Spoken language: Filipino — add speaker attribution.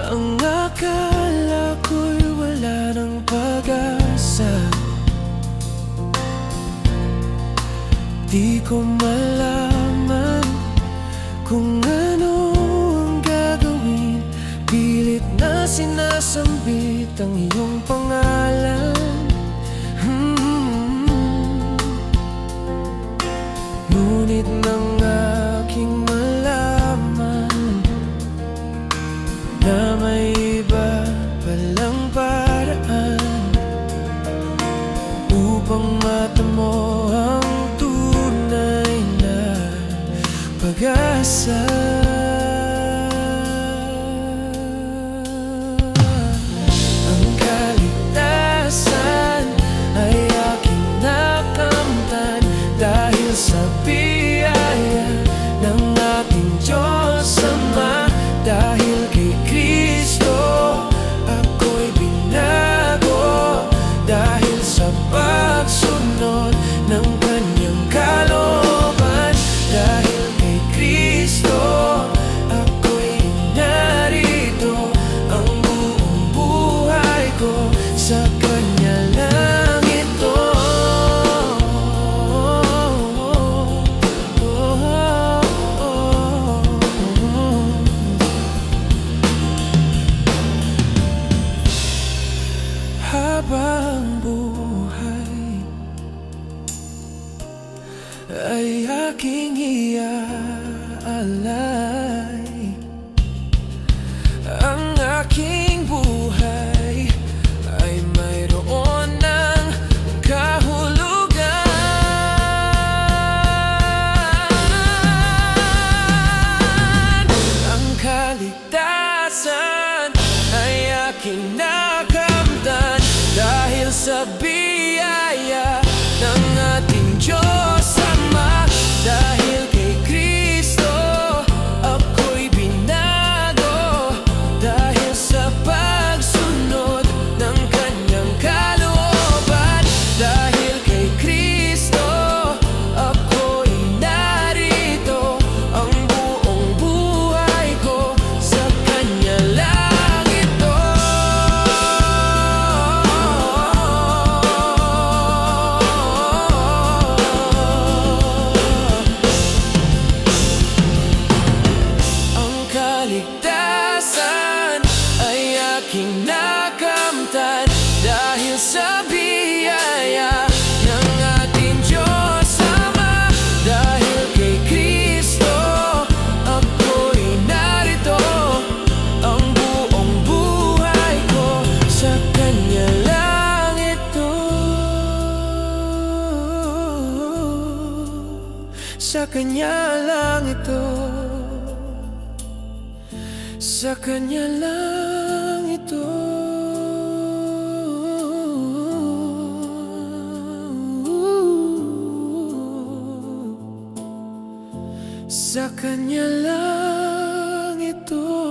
Speaker 1: Ang akala ko'y wala ng pag-asa, di ko malaman kung ano ang gagawin. Pilit na sinasambit ang iyong pangalan. Ngunit nang aking malaman na may iba palang paraan upang matamo ang tunay na pag-asa. Ang kaligtasan ay aking nakamtan dahil sa biyaya ng ating Diyos Ama. Dahil kay Kristo ako'y binago, dahil sa pagsunod ng kanyang kalooban. Dahil kay Kristo ako'y narito, ang buong buhay ko sa kanya lang ito. Habang buhay ay aking iaalay, ang aking buhay ay mayroon ng kahulugan. Ang kaligtasan ay aking nakamtan dahil sa biyaya ng ating Diyos Ama. Dahil kay Kristo ako'y binago, dahil sa pagsunod ng kanyang kalooban. Dahil kay Kristo ako'y narito, ang buong buhay ko sa kanya lang ito. Kaligtasan ay aking nakamtan dahil sa biyaya ng ating Diyos Ama. Dahil kay Kristo ako'y narito, ang buong buhay ko sa kanya lang ito. Sa kanya lang ito, sa kanya lang ito. Sa kanya lang ito.